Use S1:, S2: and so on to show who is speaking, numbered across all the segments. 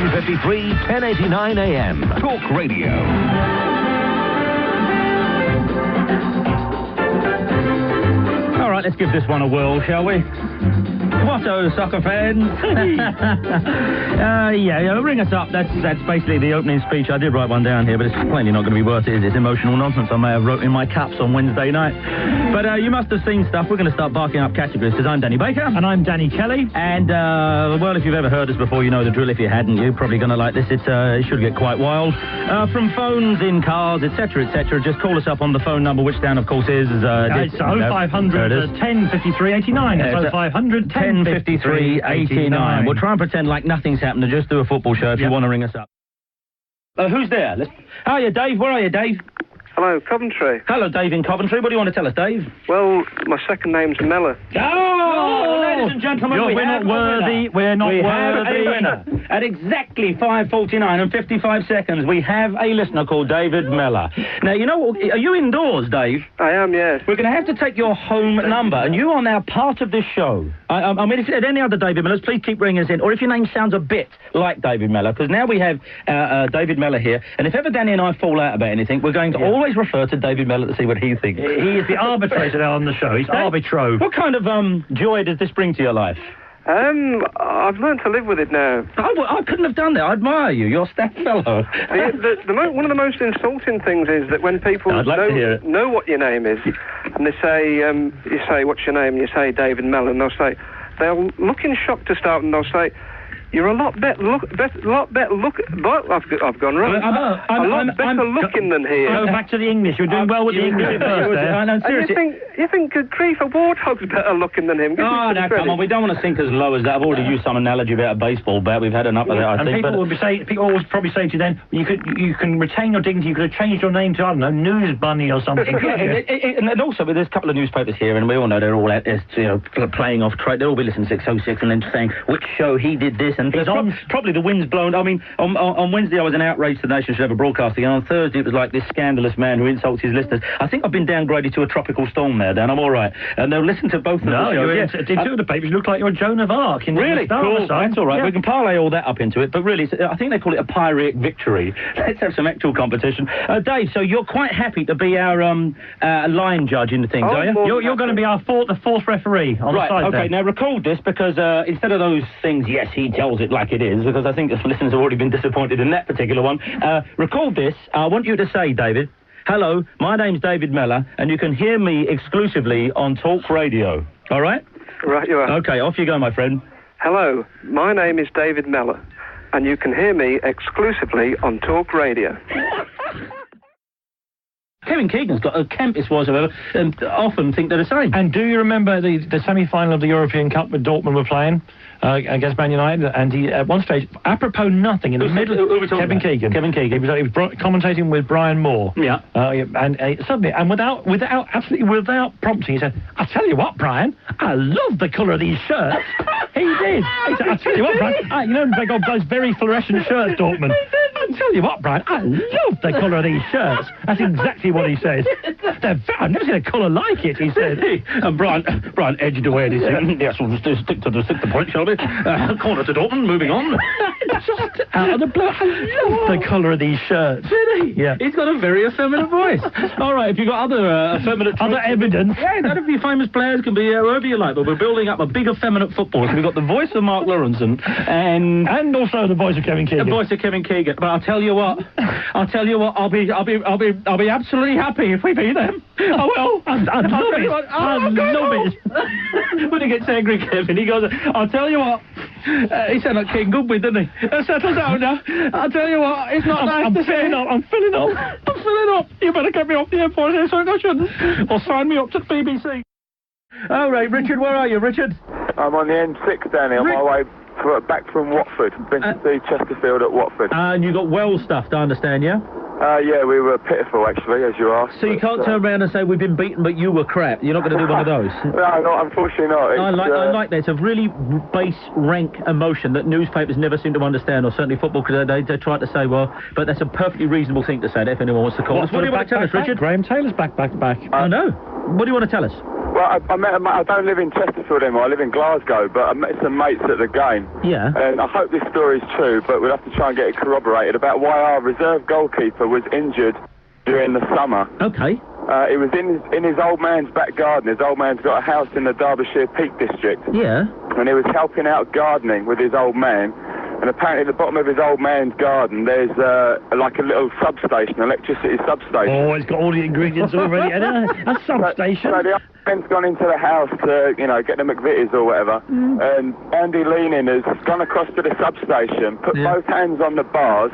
S1: 1053, 1089 AM. Talk Radio.
S2: All right, let's give this one a whirl, shall we? Whatto, soccer fans? Ring us up. That's basically the opening speech. I did write one down here, but it's plainly not going to be worth it. It's emotional nonsense I may have wrote in my caps on Wednesday night. But you must have seen stuff. We're going to start barking up categories, because I'm Danny Baker.
S3: And I'm Danny Kelly.
S2: And, well, if you've ever heard us before, you know the drill. If you hadn't, you're probably going to like this. It should get quite wild. From phones in cars, etc., etc., just call us up on the phone number, which Dan, of course, is...
S3: it's 0500 1053 89. It's 0500
S2: 1053 89. We'll try and pretend like nothing's happened and just do a football show if you want to ring us up. Who's there? How are you, Dave? Where are you, Dave?
S4: Hello, Coventry.
S2: Hello, Dave in Coventry. What do you want to tell us, Dave?
S4: Well, my second name's Mellor.
S2: Oh, ladies and gentlemen,
S3: we're not worthy. We're not worthy.
S2: Have a winner. At exactly 5:49 and 55 seconds, we have a listener called David Mellor. Now, you know, are you indoors, Dave?
S4: I am, yes.
S2: We're going to have to take your home number, and you are now part of this show. I mean, if there's any other David Mellors, please keep ringing us in, or if your name sounds a bit like David Mellor, because now we have David Mellor here, and if ever Danny and I fall out about anything, we're going to always refer to David Mellor to see what he thinks.
S3: He is the arbitrator on the show. He's arbitro.
S2: What kind of joy does this bring to your life?
S4: I've learned to live with it now.
S2: I couldn't have done that. I admire you. You're a staff fellow.
S4: One of the most insulting things is that when people know what your name is, and they say, you say, what's your name? And you say David Mellor, and they'll look in shock to start, and they'll say, you're a lot better look. I've gone wrong. A lot better looking than here.
S3: Go back to the English. You're doing well with the English at first there.
S4: And you think Grief, a warthog's better looking than him.
S2: Oh, no, come on. We don't want to sink as low as that. I've already used some analogy about a baseball bat. We've had enough of that, I think.
S3: People always probably say to you then, you can retain your dignity. You could have changed your name to, I don't know, News Bunny or something.
S2: And also, there's a couple of newspapers here, and we all know they're all out there, playing off trade. They'll all be listening to 606 and then saying which show he did this, and probably the wind's blown. I mean, on Wednesday I was an outrage to the nation should have a broadcasting, and on Thursday it was like this scandalous man who insults his listeners. I think I've been downgraded to a tropical storm there, Dan. I'm all right. And they'll listen to both of the shows.
S3: In two of the papers, you look like you're Joan of Arc.
S2: Really? Cool. That's all right. Yeah. We can parlay all that up into it, but really, I think they call it a Pyrrhic victory. Let's have some actual competition. Dave, so you're quite happy to be our line judge in the things, are you?
S3: You're going to be the fourth referee on the side.
S2: Okay, now record this, because instead of those things, yes, he tells it like it is, because I think the listeners have already been disappointed in that particular one. Record this. I want you to say, David, hello, my name's David Mellor, and you can hear me exclusively on Talk Radio. All right?
S4: Right, you are.
S2: Okay, off you go, my friend.
S4: Hello, my name is David Mellor, and you can hear me exclusively on Talk Radio.
S2: Kevin Keegan's got a campus voice, however, and often think they're the same.
S3: And do you remember the semi-final of the European Cup that Dortmund were playing against Man United? And he, at one stage, apropos nothing, in the middle... Kevin Keegan. He was commentating with Brian Moore.
S2: Yeah.
S3: Suddenly, and without prompting, he said, I tell you what, Brian, I love the colour of these shirts. He did. He said, I tell you what, Brian, you know, they got those very fluorescent shirts, Dortmund. I tell you what, Brian, I love the colour of these shirts. That's exactly what he said. I've never seen a colour like it, he said.
S2: And Brian edged away and he said, yes, we'll just stick to the point, shall we? Corner to Dortmund, moving on.
S3: Just out of the blue, I love the colour of these shirts.
S2: Did he?
S3: Yeah.
S2: He's got a very effeminate voice. All right, if you've got other effeminate...
S3: Other evidence.
S2: Yeah, none of your famous players can be whoever you like, but we're building up a big effeminate football. So we've got the voice of Mark Lawrenson and
S3: also the voice of Kevin Keegan.
S2: The voice of Kevin Keegan. But I'll tell you what, I'll be absolutely happy if we beat them. I will.
S3: I love it. I love it.
S2: When he gets angry, Kevin, he goes, I'll tell you what. He said like King Goodwin, didn't he? Settle down now. I'll tell you what, it's not nice to say.
S3: I'm filling up. You better get me off the airport here so I shouldn't. Or sign me up to the BBC.
S2: All right, Richard, where are you, Richard?
S5: I'm on the N6, Danny, on my way back from Watford. Been to see Chesterfield at Watford.
S2: And you got well stuffed, I understand, yeah?
S5: Yeah, we were pitiful, actually, as you asked.
S2: So you can't turn around and say, we've been beaten, but you were crap. You're not going to do one of those?
S5: No, unfortunately not.
S2: I like that. It's a really base rank emotion that newspapers never seem to understand, or certainly football, because they try to say, well, but that's a perfectly reasonable thing to say if anyone wants to call us. What do you want to tell us, Richard?
S3: Graham Taylor's back.
S2: I know. What do you want to tell us?
S5: Well, I met I don't live in Chesterfield anymore, I live in Glasgow, but I met some mates at the game.
S2: Yeah.
S5: And I hope this story's true, but we'll have to try and get it corroborated about why our reserve goalkeeper was injured during the summer.
S2: Okay.
S5: It was in his old man's back garden. His old man's got a house in the Derbyshire Peak District.
S2: Yeah.
S5: And he was helping out gardening with his old man. And apparently at the bottom of his old man's garden, there's like a little substation, electricity substation.
S3: Oh, it's got all the ingredients already. A substation.
S5: So the old man's gone into the house to, you know, get the McVitie's or whatever. And Andy Leaning has gone across to the substation, put both hands on the bars,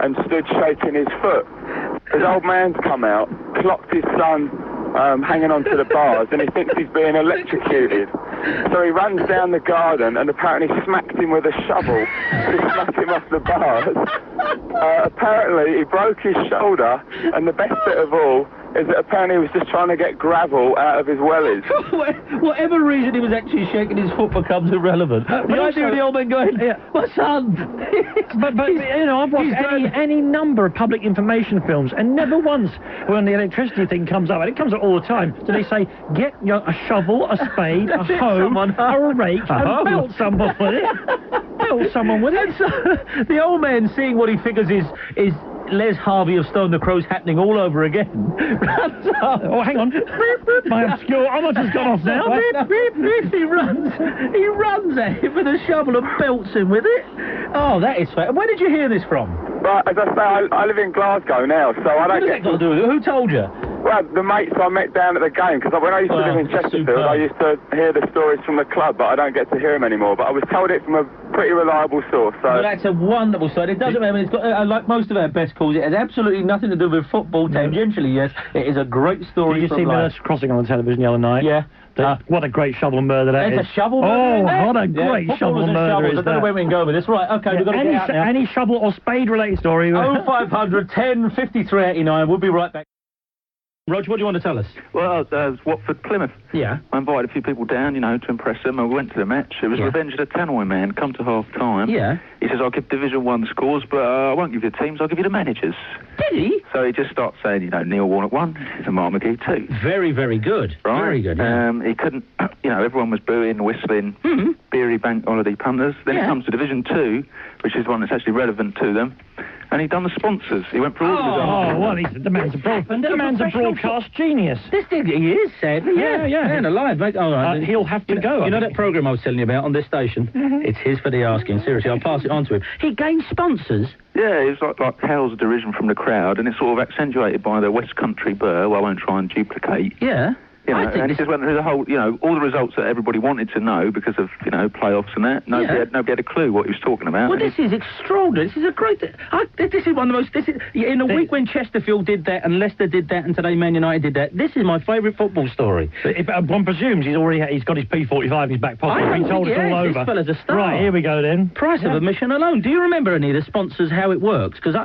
S5: and stood shaking his foot. His old man's come out, clocked his son hanging onto the bars, and he thinks he's being electrocuted. So he runs down the garden and apparently smacked him with a shovel to smack him off the bars. Apparently he broke his shoulder, and the best bit of all is that apparently he was just trying to get gravel out of his wellies.
S2: Whatever reason he was actually shaking his foot becomes irrelevant. The idea of the old man going, my son!
S3: but you know, I've watched any number of public information films, and never once when the electricity thing comes up, and it comes up all the time, do they say, get a shovel, a spade, a hoe, or a rake, and belt someone with it. Belt someone with it.
S2: So, the old man, seeing what he figures is Les Harvey of Stone the Crow's happening all over again. Runs up.
S3: Oh, hang on. My obscure I've just gone off now.
S2: He runs at him with a shovel and belts him with it. Oh, that is fair. Where did you hear this from?
S5: But as I say, I live in Glasgow now, so I don't
S2: What has that got to do with it? Who told you?
S5: Well, the mates I met down at the game, because when I used to live in Chesterfield, I used to hear the stories from the club, but I don't get to hear them anymore. But I was told it from a pretty reliable source. So
S2: well, that's a wonderful story. It doesn't matter. It's got, like most of our best calls, it has absolutely nothing to do with football. Tangentially, yes, it is a great story.
S3: Did you see Mellor crossing on the television the other night?
S2: Yeah.
S3: What a great shovel murder that is.
S2: It's a shovel murder.
S3: Oh, what a great shovel murder is
S2: I don't know where we can go with this. Right, okay, we've got to get out now.
S3: Any shovel or spade related story?
S2: 0500 10 53 89. We'll be right back. Roger, what do you want to tell us?
S6: Well, it's Watford Plymouth.
S2: Yeah.
S6: I invited a few people down, you know, to impress them. I went to the match. It was Revenge of the Tanoy man. Come to half time.
S2: Yeah.
S6: He says, I'll give Division 1 scores, but I won't give you the teams, I'll give you the managers.
S2: Did he?
S6: So he just starts saying, you know, Neil Warnock 1 and Mark McGee 2.
S2: Very, very good.
S6: Right?
S2: Very good, yeah.
S6: He couldn't, you know, everyone was booing, whistling, beery bank holiday punters. Then it comes to Division 2, which is one that's actually relevant to them. And he'd done the sponsors. He went for all the results.
S3: Oh, well, the man's a broadcast genius.
S2: This thing, he is, sadly. Yeah. Man alive, mate. Oh, right.
S3: He'll have to go.
S2: You know that programme I was telling you about on this station? It's his for the asking. Seriously, I'll pass it on to him. He gained sponsors.
S6: Yeah, it was like howls of derision from the crowd, and it's sort of accentuated by the West Country burr, who I won't try and duplicate.
S2: Yeah.
S6: You know, and he just went through the whole, you know, all the results that everybody wanted to know because of, you know, playoffs and that. Nobody had a clue what he was talking about.
S2: Well, this is extraordinary. This is a great... this is one of the most... in a week when Chesterfield did that and Leicester did that and today Man United did that, this is my favourite football story.
S3: One presumes he's got his P45 in his back pocket. I've been told it's all over.
S2: This fella's a star.
S3: Right, here we go then.
S2: Price of admission alone. Do you remember any of the sponsors, how it works? Because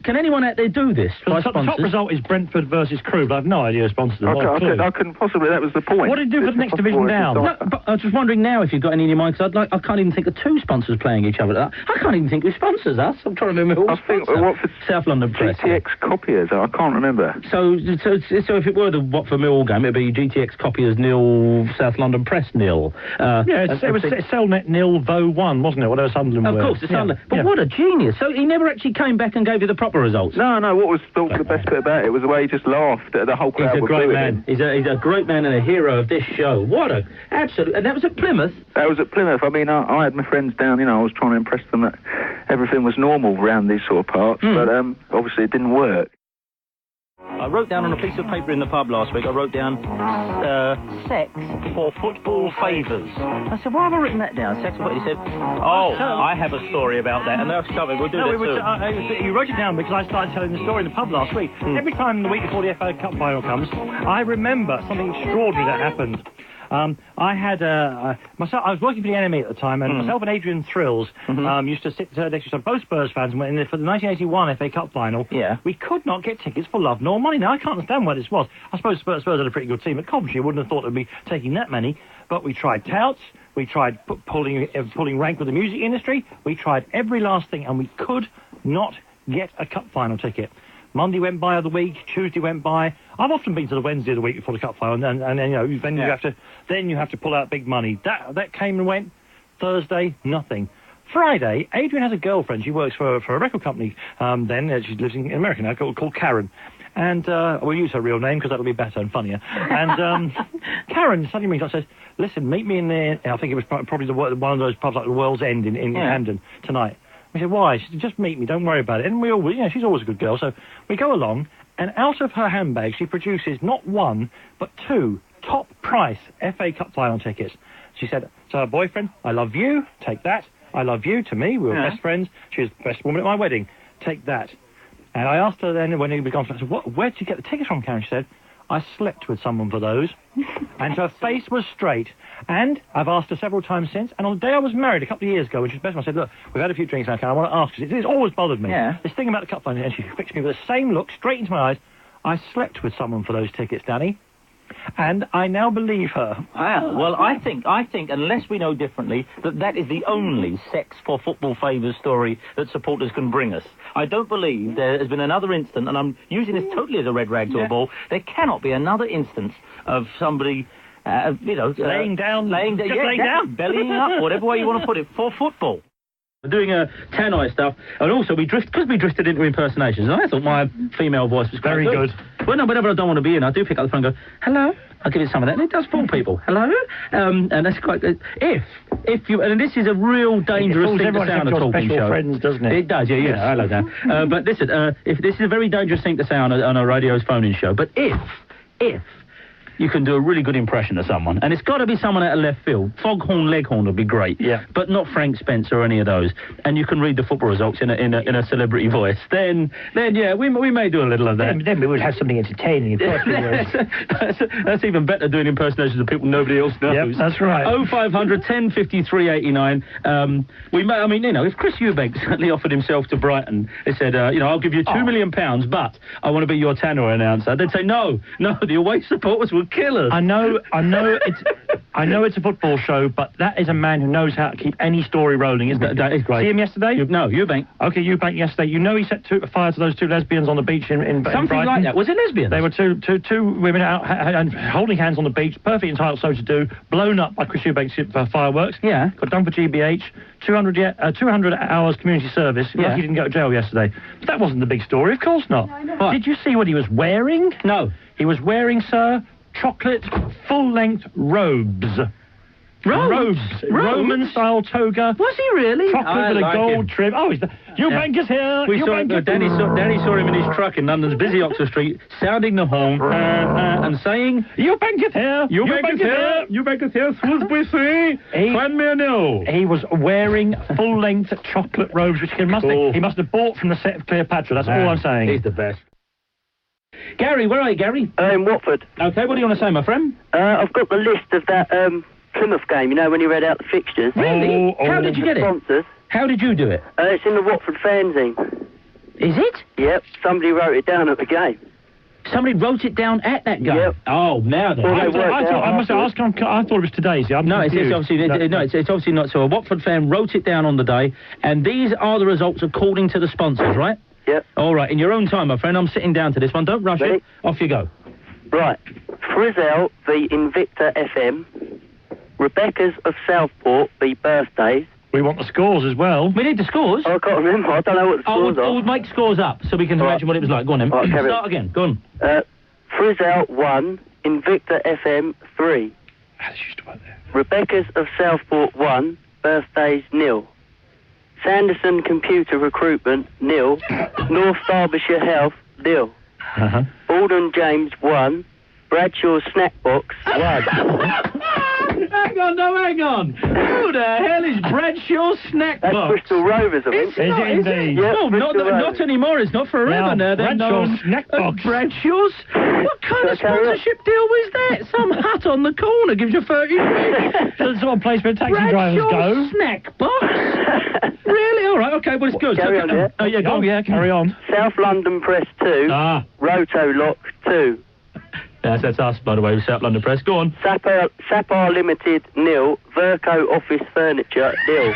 S2: can anyone out there do this?
S3: The top result is Brentford versus Crewe, but I've no idea who sponsors them.
S6: I couldn't possibly... That was the point.
S3: What did he do for the next division down?
S2: No, but I was just wondering now if you've got any in your mind, because I can't even think of two sponsors playing each other. I can't even think who sponsors us. I'm trying to remember who
S6: Watford
S2: South London Press.
S6: GTX Copiers, I can't remember.
S2: So if it were the Watford Mill game, it'd be GTX Copiers 0, South London Press 0.
S3: It was Cellnet 0, Vo 1, wasn't it? Whatever Sunderland were.
S2: Of course, it's Sunderland. But what a genius. So he never actually came back and gave you the proper results?
S6: No, what was the best bit about it was the way he just laughed at the whole crowd.
S2: He's a great man. He's a great man and a hero of this show. What a absolute... And that was at Plymouth?
S6: That was at Plymouth. I mean, I had my friends down, you know, I was trying to impress them that everything was normal around these sort of parts, but obviously it didn't work.
S2: I wrote down on a piece of paper in the pub last week, I wrote down sex for football favours. I said, why have I written that down? Sex for what? He said, I have a story about that, and that's coming. We'll do that
S3: you wrote it down because I started telling the story in the pub last week. Every time the week before the FA Cup final comes, I remember something extraordinary that happened. I had myself. I was working for the NME at the time, and myself and Adrian Thrills used to sit next to both Spurs fans. And for the 1981 FA Cup final, we could not get tickets for love nor money. Now I can't understand why this was. I suppose Spurs had a pretty good team at Coventry. I wouldn't have thought they'd be taking that many. But we tried touts. We tried pulling rank with the music industry. We tried every last thing, and we could not get a cup final ticket. Monday went by of the week, Tuesday went by. I've often been to the Wednesday of the week before the cup final, and you know, then you have to pull out big money. That came and went. Thursday, nothing. Friday, Adrian has a girlfriend. She works for a record company. She lives in America now, called Karen. And we'll use her real name because that'll be better and funnier. And Karen suddenly rings up and says, "Listen, meet me in there." I think it was probably one of those pubs like the World's End in Camden tonight. We said, "Why?" She said, "Just meet me. Don't worry about it." And we all, she's always a good girl. So we go along, and out of her handbag, she produces not one but 2 top price FA Cup final tickets. She said to her boyfriend, "I love you. Take that. I love you." To me, we were best friends. She was the best woman at my wedding. Take that. And I asked her then when he was gone, I said, where did you get the tickets from, Karen? She said, "I slept with someone for those." And her face was straight. And I've asked her several times since. And on the day I was married a couple of years ago, when she was best, I said, "Look, we've had a few drinks now, Karen. I want to ask you. It's always bothered me. This thing about the cup final." And she fixed me with the same look, straight into my eyes. "I slept with someone for those tickets, Danny." And I now believe her.
S2: Wow. Well, I think, unless we know differently, that is the only sex for football favours story that supporters can bring us. I don't believe there has been another instance, and I'm using this totally as a red rag to a bull, there cannot be another instance of somebody,
S3: laying down,
S2: bellying up, whatever way you want to put it, for football. Doing Tanoy stuff, and also we drifted into impersonations, and I thought my female voice was
S3: very good.
S2: Well, no, whenever I don't want to be in, I do pick up the phone and go, "Hello." I'll give it some of that, and it does fool people. "Hello?" And that's quite good. If you, and this is a real dangerous thing to sound a talking show.
S3: Friends, doesn't it?
S2: It does, yeah. Hello, Dan. But listen, if this is a very dangerous thing to say on a radio's phone-in show, but if you can do a really good impression of someone, and it's got to be someone out of left field. Foghorn Leghorn would be great, but not Frank Spencer or any of those. And you can read the football results in a celebrity voice. Then we may do a little of that.
S3: Then we would have something entertaining. Of course we would.
S2: That's even better, doing impersonations of people nobody else knows.
S3: Yep, that's right.
S2: 0500 10 53 89. If Chris Eubank certainly offered himself to Brighton, they said, "I'll give you £2 million, but I want to be your Tanoy announcer." They'd say, no, the away supporters will kill us.
S3: I know it's a football show, but that is a man who knows how to keep any story rolling, isn't it?
S2: That is great.
S3: See him yesterday?
S2: No, Eubank.
S3: Okay, Eubank yesterday. You know he set fire to those 2 lesbians on the beach in
S2: something
S3: Brighton.
S2: Like that. Was it lesbians?
S3: They were two women out and holding hands on the beach, perfectly entitled so to do, blown up by Chris Eubank's fireworks.
S2: Yeah.
S3: Got done for GBH, 200 hours community service.
S2: Yeah.
S3: He didn't go to jail yesterday. But that wasn't the big story, of course not. No, did you see what he was wearing?
S2: No.
S3: He was wearing, sir, chocolate full-length robes. Robes. Roman-style toga.
S2: Was he really?
S3: Chocolate with a gold trim. Oh, Eubank is here.
S2: Danny saw him in his truck in London's busy Oxford Street, sounding the horn and saying,
S3: "Eubank is here.
S2: Eubank is here. Eubank is here. Find me a no."
S3: He was wearing full-length chocolate robes, which he must have bought from the set of Cleopatra. That's all I'm saying.
S2: He's the best. Gary, where are you, Gary?
S7: In Watford.
S2: Okay, what do you want to say, my friend?
S7: I've got the list of that Plymouth game, when you read out the fixtures.
S2: Really? How did you get it?
S7: Sponsors.
S2: How did you do it?
S7: It's in the Watford fanzine.
S2: Is it?
S7: Yep, somebody wrote it down at the game.
S2: Somebody wrote it down at that game?
S7: Yep.
S2: Oh, now then.
S3: I must ask, I thought it was today's.
S2: No, it's obviously not. So a Watford fan wrote it down on the day, and these are the results according to the sponsors, right?
S7: Yep.
S2: All right, in your own time, my friend. I'm sitting down to this one. Don't rush it. Off you go.
S7: Right. Frizzell v Invicta FM. Rebecca's of Southport v Birthdays.
S3: We want the scores as well.
S2: We need the scores.
S7: I can't remember. I don't know what the scores are.
S2: We'll make scores up so we can imagine what it was like. Go on, then. Start again. Go on.
S7: Frizzell 1, Invicta FM 3. Rebecca's of Southport 1, Birthdays 0. Sanderson Computer Recruitment 0. North Derbyshire Health 0. Alden James 1. Bradshaw Snackbox 1.
S2: Hang on. Who the hell is Bradshaw Snackbox?
S7: That's Bristol Rovers, I think.
S3: Is it indeed?
S7: Yep,
S2: No, not anymore. It's not forever now.
S3: Bradshaw Snackbox.
S2: Bradshaw's? What kind of sponsorship deal was that? Some hut on the corner gives you 30 quid.
S3: That's the sort of place where taxi drivers go.
S2: Bradshaw Snackbox? Really? All right, okay, well, it's good.
S7: Carry on, yeah?
S2: Oh, yeah, go on.
S3: Yeah, carry on.
S7: South London Press 2. Rotolock 2.
S2: That's us, by the way, South London Press. Go on.
S7: Sapar Limited 0. Verco Office Furniture 0.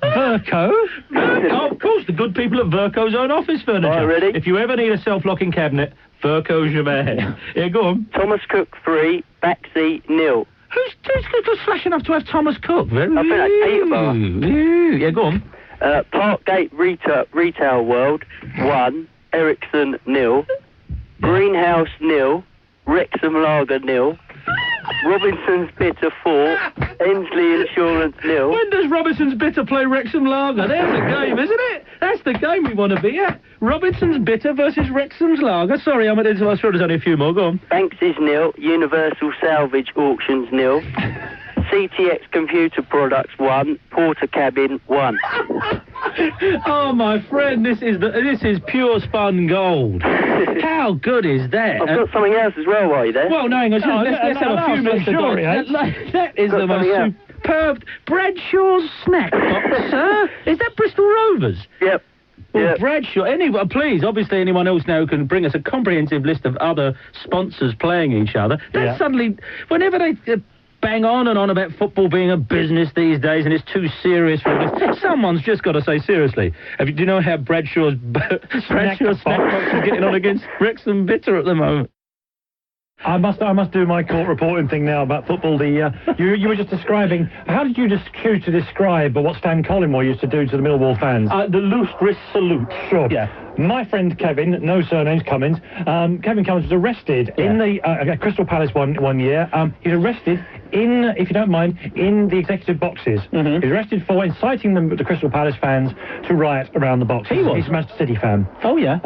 S3: Verco?
S2: Of course, the good people at Verco's own office furniture.
S7: Right, ready?
S2: If you ever need a self-locking cabinet, Verco's your man. Yeah, go on.
S7: Thomas Cook 3, Baxi 0.
S2: Who's flashing up to have Thomas Cook?
S7: I think that's Peterborough.
S2: Yeah, go on.
S7: Parkgate Retail World 1, Ericsson 0, Greenhouse 0, Wrexham Lager 0, Robinson's Bitter 4, Ensley Insurance 0.
S2: When does Robinson's Bitter play Wrexham Lager? There's the game, isn't it? That's the game we want to be at. Robinson's Bitter versus Wrexham's Lager. Sorry, I'm sure there's only a few more. Go on.
S7: Banks's 0, Universal Salvage Auctions 0, CTX Computer Products 1, Porter Cabin 1.
S2: Oh, my friend, this is pure spun gold. How good is that?
S7: I've got something else as well while you're there.
S2: Well, no, hang on, let's have a few minutes. That is the most superb Bradshaw's Snackbox, sir. Is that Bristol Rovers?
S7: Yep.
S2: Well, Bradshaw, please, obviously anyone else now can bring us a comprehensive list of other sponsors playing each other. That's suddenly, whenever they bang on and on about football being a business these days and it's too serious for this, someone's just got to say seriously. Do you know how Bradshaw's Snackbox is getting on against Wrexham Bitter at the moment?
S3: I must do my court reporting thing now about football. You were just describing. How did you choose to describe what Stan Collymore used to do to the Millwall fans?
S2: The loose wrist salute.
S3: Sure.
S2: Yeah.
S3: My friend Kevin, no surnames, Cummins. Kevin Cummins was arrested in the Crystal Palace one year. He's arrested if you don't mind, in the executive boxes.
S2: Mm-hmm.
S3: He's arrested for inciting the Crystal Palace fans to riot around the boxes. He's a Manchester City fan.
S2: Oh, yeah.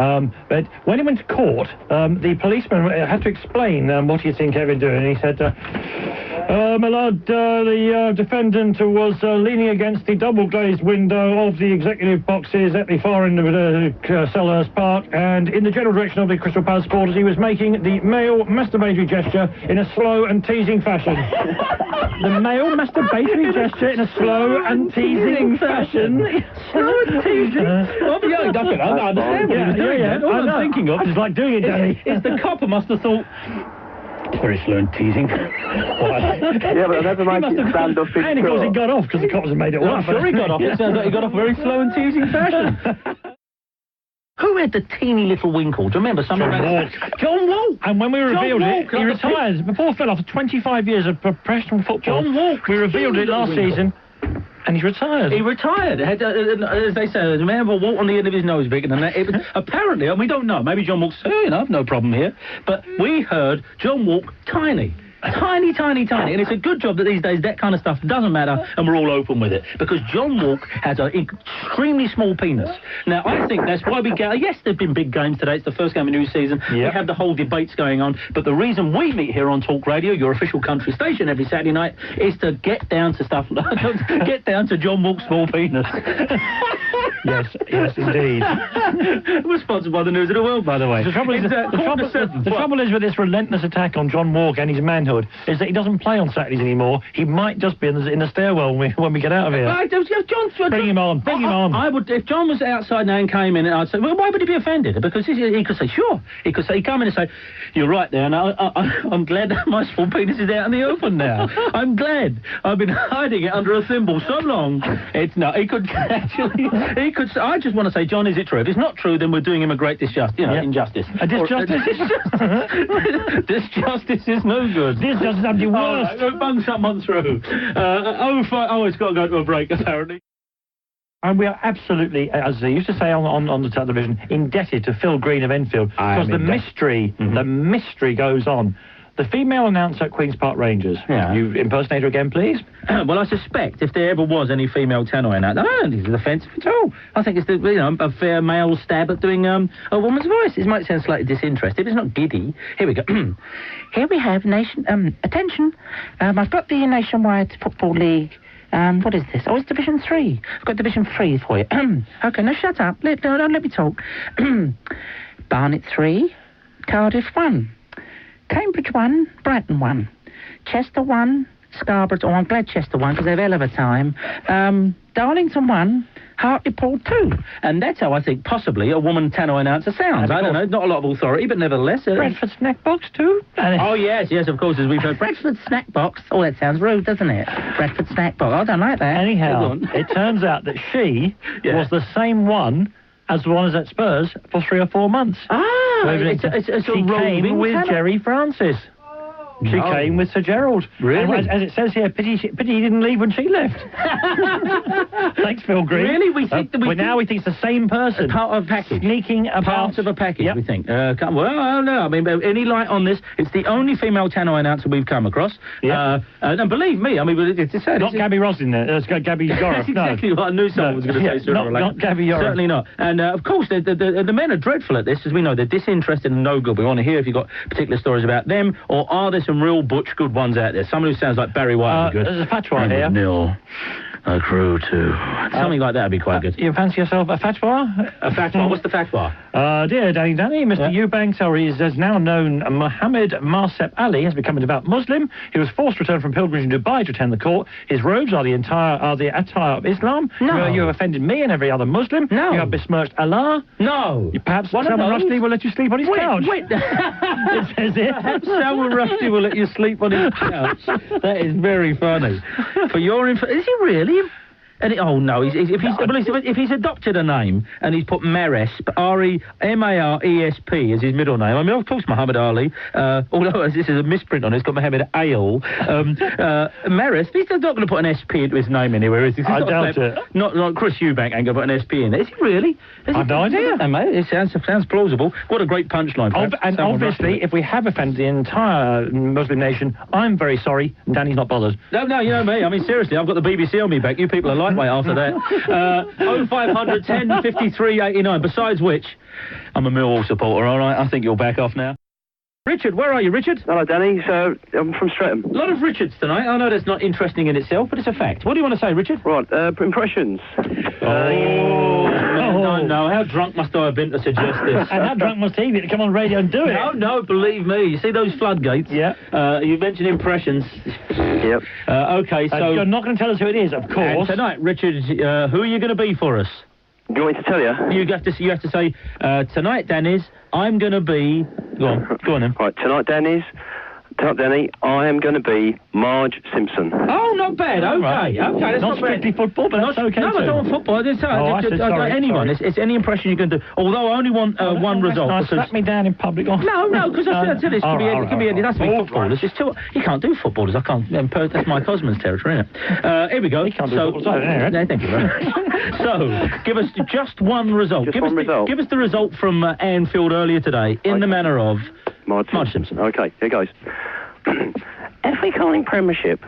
S3: But when he went to court, the policeman had to explain what he had seen Kevin doing. He said, my lord, the defendant was leaning against the double-glazed window of the executive boxes at the far end of Selhurst Park, and in the general direction of the Crystal Palace supporters, he was making the male masturbatory gesture in a slow and teasing fashion. The male masturbatory gesture in a slow and teasing fashion.
S2: Slow and teasing? I understand what he was doing. All I'm thinking of,
S3: I just like doing it, Danny.
S2: is the copper must have thought, very slow and teasing.
S5: Yeah, but I never mind it stand up in
S3: and of course he got off because the coppers had made it
S2: I'm sure he got off. It sounds like he got off very slow and teasing fashion. Who had the teeny little winkle? Do you remember? John Walk.
S3: And when we revealed it, he retired. Before fell off 25 years of professional football.
S2: John Walk.
S3: We revealed it last season. And he retired.
S2: He retired. As they say, a man with a wart on the end of his nose bigger than that. Apparently, and we don't know, maybe John Walk's, I've no problem here. But we heard John Walk tiny. Tiny, tiny, tiny. And it's a good job that these days that kind of stuff doesn't matter and we're all open with it. Because John Walk has an extremely small penis. Now, I think that's why we get... Yes, there have been big games today. It's the first game of the new season. Yep. We have the whole debates going on. But the reason we meet here on Talk Radio, your official country station, every Saturday night, is to get down to stuff... get down to John Walk's small penis.
S3: Yes, indeed.
S2: We're sponsored by the News of the World, by the way.
S3: The trouble is with this relentless attack on John Walk and his manhood is that he doesn't play on Saturdays anymore. He might just be in the stairwell when we get out of here. Bring him on.
S2: I would, if John was outside now and came in, I'd say, well, why would he be offended? Because he could say, sure. He could say, he'd come in and say, you're right there, and I'm glad that my small penis is out in the open now. I'm glad. I've been hiding it under a thimble so long. It's not. He could actually. I just want to say, John, is it true? If it's not true, then we're doing him a great injustice. A disjustice? Disjustice is no good.
S3: This doesn't have the worst.
S2: Bung someone through. It's got to go to a break, apparently.
S3: And we are absolutely, as they used to say on the television, indebted to Phil Green of Enfield. Because the mystery goes on. The female announcer at Queen's Park Rangers. Yeah. You impersonate her again, please?
S2: Well, I suspect if there ever was any female Tanoy in that, I don't think it's offensive at all. I think it's a fair male stab at doing a woman's voice. It might sound slightly disinterested. It's not giddy. Here we go. Here we have attention. I've got the Nationwide Football League. What is this? Oh, it's Division 3. I've got Division 3 for you. Okay, now shut up. Don't let me talk. Barnet 3, Cardiff 1. Cambridge 1, Brighton 1. Chester 1, Scarborough... Oh, I'm glad Chester 1, because they've hell of a time. Darlington 1, Hartlepool too. And that's how I think possibly a woman Tanoy announcer sounds. I don't know, not a lot of authority, but nevertheless...
S3: Bradford Snackbox too?
S2: Oh, yes, of course, as we've heard. Bradford Snackbox. Oh, that sounds rude, doesn't it? Bradford Snackbox. I don't like that.
S3: Anyhow, it turns out that she was the same one as the one as at Spurs for 3 or 4 months.
S2: She
S3: came with Jerry Francis. She came with Sir Gerald.
S2: Really?
S3: And as it says here, pity he didn't leave when she left. Thanks, Phil Green.
S2: Really? We think
S3: now we think it's the same person.
S2: Part of a package.
S3: Sneaking about.
S2: Part of a package, we think. Well, no, I mean, any light on this? It's the only female Tanoy announcer we've come across. And believe me, I mean, it's sad.
S3: Not Gabby Roslin there. It's Gabby Goroff.
S2: That's exactly what I knew someone was going to say sooner or later.
S3: Not Gabby Goroff.
S2: Certainly not. And, of course, the men are dreadful at this, as we know. They're disinterested and no good. We want to hear if you've got particular stories about them, or are there some real butch good ones out there? Someone who sounds like Barry White would be good.
S3: There's a Fatwah here.
S2: Nil. A crew too. Something like that would be quite good.
S3: You fancy yourself a Fatwah?
S2: A Fatwah? What's the Fatwah?
S3: Dear Danny, Mr. Eubank, is now known Mohammed Marsep Ali has become a devout Muslim. He was forced to return from pilgrimage in Dubai to attend the court. His robes are the attire of Islam.
S2: No.
S3: You have offended me and every other Muslim.
S2: No.
S3: You have besmirched Allah.
S2: No.
S3: Perhaps Salman Rushdie will let you sleep on his couch.
S2: Wait.
S3: It says here.
S2: Perhaps Salman Rushdie will let you sleep on his couch. That is very funny. For your info, is he really? And if he's adopted a name and he's put Maresp, Maresp as his middle name. I mean, of course, Muhammad Ali. Although this is a misprint on it, it's got Muhammad Ale. Maresp. He's not going to put an SP into his name anywhere, is he?
S3: I doubt it.
S2: Not Chris Eubank ain't going to put an SP in there. Is he really?
S3: I've no idea.
S2: Mate, it sounds plausible. What a great punchline.
S3: And obviously, if we have offended the entire Muslim nation, I'm very sorry. Danny's not bothered.
S2: No, you know me. I mean, seriously, I've got the BBC on me back. You people are lightweight after that. 0500 10 53 89. Besides which, I'm a Millwall supporter, all right? I think you'll back off now. Richard, where are you, Richard?
S8: Hello, Danny. So, I'm from Streatham.
S2: A lot of Richards tonight. I know that's not interesting in itself, but it's a fact. What do you want to say, Richard?
S8: Right, impressions.
S2: No. How drunk must I have been to suggest this?
S3: And how drunk must he be to come on radio and do it?
S2: No, believe me. You see those floodgates?
S3: Yeah.
S2: You mentioned impressions.
S8: Yep.
S2: Okay, so...
S3: you're not going to tell us who it is, of course.
S2: And tonight, Richard, who are you going to be for us?
S8: Do you want me to tell you?
S2: You have to say, tonight, Danny's, I'm going to be... Go on then.
S8: Right, tonight, Danny, I am going to be Marge Simpson.
S2: Oh, not bad. Okay,
S3: right.
S2: Okay. That's
S3: not strictly football, but that's okay.
S2: No, I don't want football. I didn't say anyone.
S3: Sorry.
S2: It's any impression you can do. Although I only want one result.
S3: Nice. Slap me down in public.
S2: No, because I said this. It can be footballers. It's too. You can't do footballers. I can't. That's my Cosman's territory, isn't it? Here we go.
S3: You can't do footballers either,
S2: no, thank you very much. So, give us just one result.
S8: Give us
S2: the result from Anfield earlier today in the manner of
S8: Marge
S2: Simpson.
S8: Okay, here goes. FA Carling Premiership.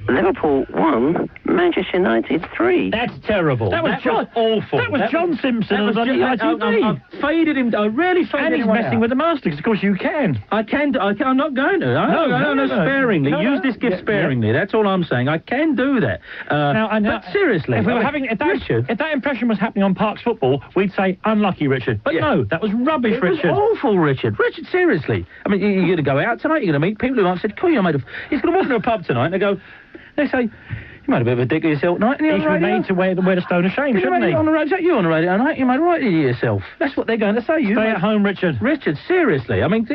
S8: Liverpool 1, Manchester United 3.
S2: That's terrible.
S3: That was
S2: awful.
S3: That was John Simpson on the
S2: I faded him. I really faded him.
S3: And he's messing with the master, because of course you can.
S2: I'm not going to. No, sparingly. Use this gift sparingly. That's all I'm saying. I can do that. But seriously,
S3: if we were having if that impression was happening on Parks Football, we'd say unlucky, Richard. But no, that was rubbish, Richard.
S2: It was awful, Richard. Richard, seriously. I mean, you're going to go out tonight. You're going to meet people who have said, "Cool, you're made of." He's going to walk into a pub tonight and they go. They say, you made a bit of a dick of yourself tonight.
S3: He should be made to wear the stone of shame, shouldn't he?
S2: You on the radio tonight? You made a right idiot of yourself. That's what they're going to say.
S3: Stay at home, Richard.
S2: Richard, seriously. I mean,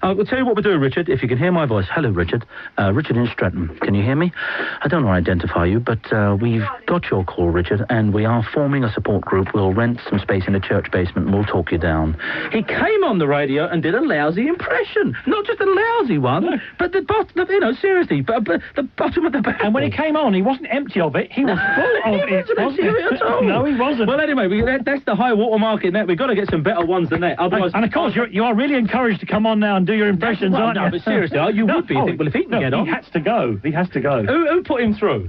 S2: I'll tell you what we're doing, Richard, if you can hear my voice. Hello, Richard. Richard in Streatham. Can you hear me? I don't want to identify you, but we've got your call, Richard, and we are forming a support group. We'll rent some space in the church basement and we'll talk you down. He came on the radio and did a lousy impression. Not just a lousy one, but the bottom, seriously, but the bottom of the barrel.
S3: And when he came on, he wasn't empty of it. He was full of it.
S2: At all.
S3: No, he wasn't.
S2: Well, anyway, that's the high water mark in that. We've got to get some better ones than that. Otherwise,
S3: and of course, you are really encouraged to come on now and do your impressions, aren't you?
S2: No, but seriously, you would be. Well, if he can get on.
S3: He has to go. He has to go.
S2: Who put him through?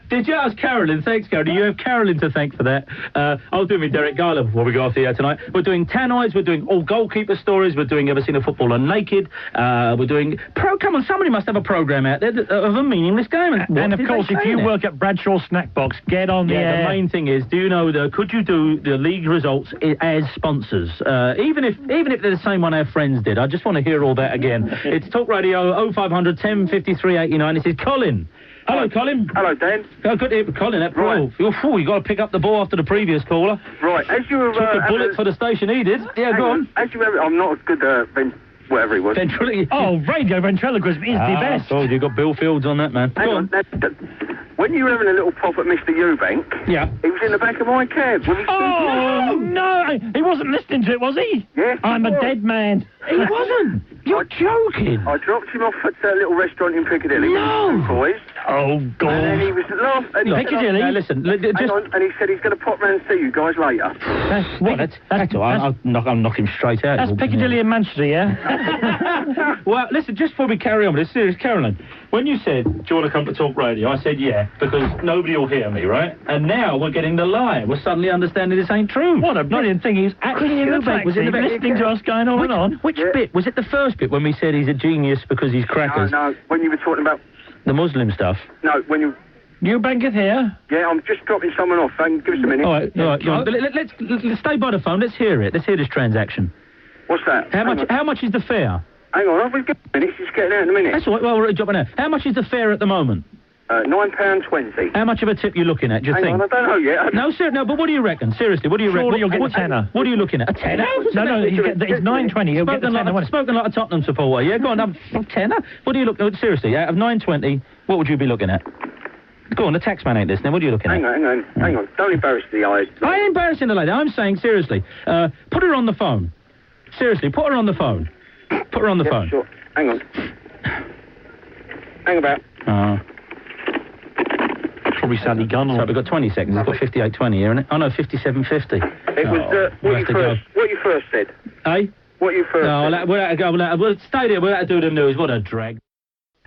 S2: Did you ask Carolyn? Thanks, Carolyn. You have Carolyn to thank for that. I was doing with Derek Guyler before we go off the air tonight. We're doing Tanoys. We're doing all goalkeeper stories. We're doing Ever Seen a Footballer Naked. We're doing... Come on, somebody must have a programme out there of a meaningless game.
S3: And of course, if you work at Bradshaw Snackbox, get on the air.
S2: The main thing is, do you know, could you do the league results as sponsors? Even if they're the same one our friends did. I just want to hear all that again. It's Talk Radio 0500 10 53 89. This is Colin Hello, Colin.
S9: Hello, Dan.
S2: Oh, good to hear Colin. That ball. Right. You got to pick up the ball after the previous caller.
S9: Right, as you were...
S2: Took a bullet for the station he did. Yeah, go on.
S9: As you were... I'm not a good... whatever he was.
S3: Radio ventriloquism is the best.
S2: Oh, you got Bill Fields on that, man.
S9: Hang on. When you were having a little pop at Mr. Eubank, he was in the back of my cab.
S3: Oh, no! He wasn't listening to it, was he?
S9: Yes,
S3: I'm a dead man.
S2: He wasn't. You're joking.
S9: I dropped him off at a little restaurant in Piccadilly.
S3: No.
S9: With two boys.
S3: Oh, God.
S9: And then he was laughing.
S3: Piccadilly?
S2: Now, listen,
S9: hang on, and he said he's going to pop round and see you guys later.
S2: That's all right. I'll knock him straight out.
S3: That's Piccadilly in Manchester, yeah?
S2: Well, listen, just before we carry on with this, serious, Carolyn, when you said, do you want to come to Talk Radio, I said yeah, because nobody will hear me, right? And now we're getting the lie. We're suddenly understanding this ain't true.
S3: What a brilliant thing. He's actually in the taxi, listening to us going on and on.
S2: Which bit? Was it the first bit when we said he's a genius because he's crackers?
S9: No, when you were talking about...
S2: The Muslim stuff?
S9: No, when you...
S3: Eubank is here?
S9: Yeah, I'm just dropping someone off. Give us a minute.
S2: All right. Let's stay by the phone. Let's hear it. Let's hear this transaction.
S9: What's that?
S2: How much is the fare?
S9: Hang on, I've got a minute. She's getting out in a minute.
S2: That's all right. Well, we're dropping now. How much is the fare at the moment?
S9: £9.20.
S2: How much of a tip you looking at, do you think?
S9: Hang on, I don't know yet.
S2: No, sir, no, but what do you reckon? Seriously, what do you reckon?
S3: Surely you'll get a tenner.
S2: What are you looking at? A tenner?
S3: No, it's £9.20. You'll get the tenner.
S2: Spoken like a Tottenham supporter. Yeah, go on, a tenner? What do you look... Seriously, out of £9.20, what would you be looking at? Go on, the taxman ain't listening. What are you looking at?
S9: Hang on. Don't embarrass the eyes.
S2: I ain't embarrassing the lady. I'm saying, seriously, put her on the phone. Seriously, put her on the phone. Put her on the phone.
S9: Sure. Hang on. Hang about.
S3: Probably Sally Gunn.
S2: So we've got 20 seconds. We've got 58.20 here, isn't it? Oh, no, 57.50.
S9: It was what you first said.
S2: Eh?
S9: What you first said.
S2: No, we'll stay there. We'll have to do the news. What a drag.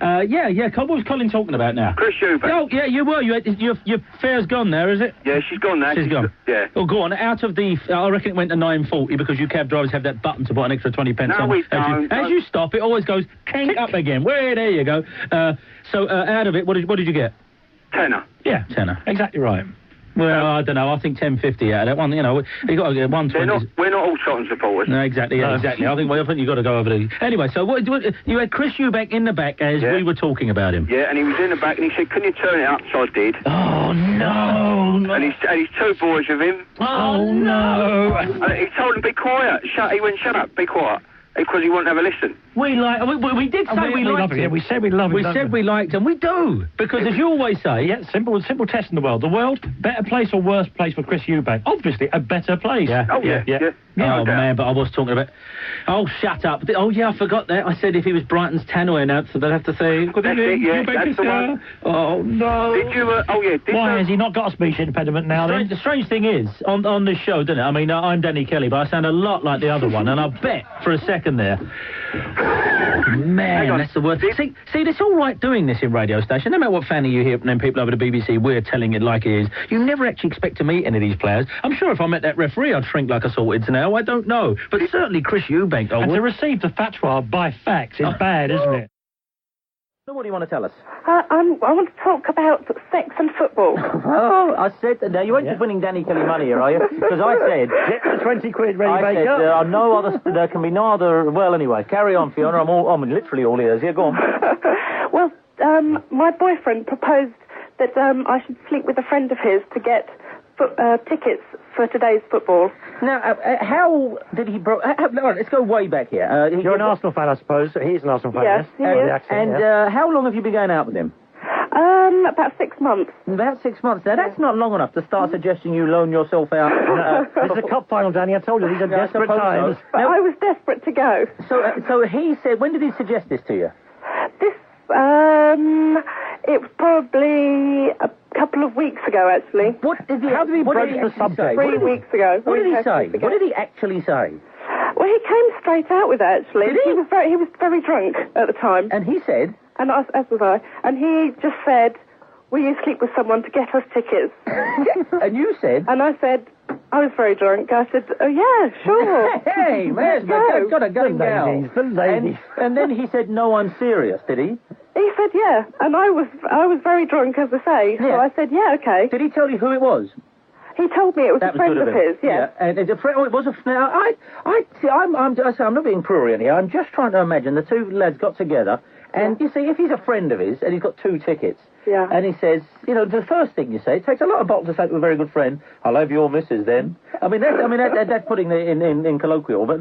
S2: What was Colin talking about now?
S9: Chris Eubank.
S2: Oh, yeah, you were. Your fare's gone there, is it?
S9: Yeah, she's gone now.
S2: She's gone.
S9: Yeah.
S2: Well, go on. Out of the... I reckon it went to 9.40 because you cab drivers have that button to put an extra 20 pence on.
S9: We don't.
S2: As you stop, it always goes kink up again. There you go. So out of it, what did you get?
S9: Tenner.
S2: Yeah, tenner.
S3: Exactly right.
S2: Well, I don't know. I think 10.50 out of that one. You know, you got to get 120.
S9: We're not all Tottenham supporters.
S2: No, exactly. Yeah, exactly. I think you got to go over the. Anyway, so what you had Chris Eubank in the back as we were talking about him.
S9: Yeah, and he was in the back, and he said, "Can you turn it up?" So I did.
S2: Oh no!
S9: And he's two boys with him.
S2: Oh no!
S9: And he told him, "Be quiet." He went, "Shut up, be quiet," because he wouldn't have a listen.
S2: We did say we liked him.
S3: We said we loved him.
S2: We said we liked him. We do. Because as you always say...
S3: Yeah, simple test in the world. The world, better place or worse place for Chris Eubank? Obviously, a better place.
S2: Yeah.
S9: Oh, yeah.
S2: Oh, man, but I was talking about... Oh, shut up. Oh, yeah, I forgot that. I said if he was Brighton's Tanoy announcer, they'd have to say...
S9: That's it, that's the one.
S2: Oh, no.
S9: Did you...
S3: Why has he not got a speech impediment now, then?
S2: The strange thing is, on this show, doesn't it? I mean, I'm Danny Kelly, but I sound a lot like the other one, and I bet for a second there... Man, that's the worst. See, it's all right doing this in radio station. No matter what fanny you hear from them people over the BBC, we're telling it like it is. You never actually expect to meet any of these players. I'm sure if I met that referee, I'd shrink like a salted snail. I don't know. But certainly Chris Eubank, I would.
S3: And to receive the fatwa by fax is bad, isn't it?
S2: So what do you want to tell us?
S10: I want to talk about sex and football.
S2: Oh, I said... Now, you ain't just winning Danny Kelly money here, are you? Because I said...
S3: Get the 20 quid, Ray
S2: I
S3: Baker.
S2: said there are no other... There can be no other... Well, anyway, carry on, Fiona. I'm literally all ears. Yeah, go on.
S10: Well, my boyfriend proposed that I should sleep with a friend of his to get tickets for today's football.
S2: Now, how did he... let's go way back here.
S3: You're an Arsenal fan, I suppose. He's an Arsenal fan,
S10: yes? He is.
S2: And how long have you been going out with him?
S10: About 6 months.
S2: About 6 months. Now, that's not long enough to start suggesting you loan yourself out.
S3: This is a cup final, Danny. I told you, these are desperate times.
S10: So. But I was desperate to go.
S2: So he said... When did he suggest this to you?
S10: This, it was probably a couple of weeks ago, actually.
S3: How did he broach the subject?
S10: 3 weeks ago.
S2: What did he say? What did he actually say?
S10: Well, he came straight out with it, actually.
S2: Did he?
S10: He was very drunk at the time.
S2: And he said...
S10: And as was I. And he just said, will you sleep with someone to get us tickets?
S2: And you said...
S10: And I said... I was very drunk. I said, oh, yeah, sure.
S2: Hey, man, you've got a gun down.
S3: The ladies.
S2: And then he said, no, I'm serious, did he?
S10: He said, yeah. And I was very drunk, as I say. So I said, yeah, okay.
S2: Did he tell you who it was?
S10: He told me it was a friend of his, yeah.
S2: And a friend, it was a friend. I'm not being prurient here. I'm just trying to imagine the two lads got together, and you see, if he's a friend of his and he's got 2 tickets,
S10: Yeah.
S2: And he says, you know, the first thing you say, it takes a lot of bottles to say to a very good friend, I'll have your missus then. That's putting it in colloquial, but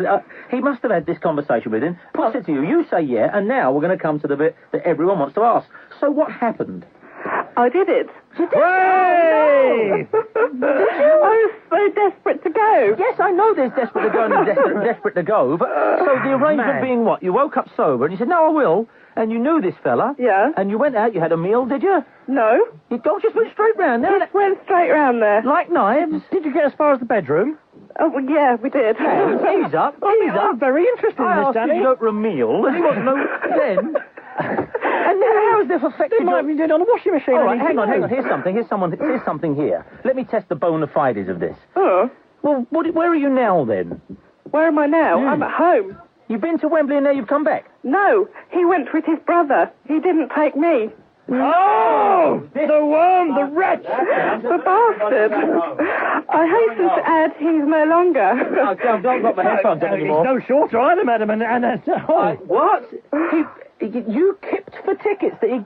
S2: he must have had this conversation with him, puts it to you, you say yeah, and now we're going to come to the bit that everyone wants to ask. So what happened?
S10: I did it.
S3: Hooray!
S10: I was so desperate to go.
S2: Yes, I know there's desperate to go and there's desperate to go, but so the arrangement being what? You woke up sober and you said, no, I will, and you knew this fella.
S10: Yeah.
S2: And you went out, you had a meal, did you?
S10: No.
S2: You don't just went straight round there?
S10: Just went straight round there.
S2: Like knives?
S3: Did you get as far as the bedroom?
S10: Oh, well, yeah, we did.
S2: Ease up, ease up.
S3: I'm very interested in this, Danny.
S2: I asked you to go for a meal, and he wasn't no then. And then how is this affected?
S3: They might be doing it on a washing machine.
S2: All right, hang on. Here's something here. Let me test the bona fides of this.
S10: Oh.
S2: Well, where are you now, then?
S10: Where am I now? I'm at home.
S2: You've been to Wembley and now you've come back?
S10: No, he went with his brother. He didn't take me.
S3: Oh! The worm, the wretch!
S10: The bastard. I hasten to add, he's no longer.
S2: I've got my headphones on anymore.
S3: He's no shorter either, madam,
S2: what? You kipped for tickets that he...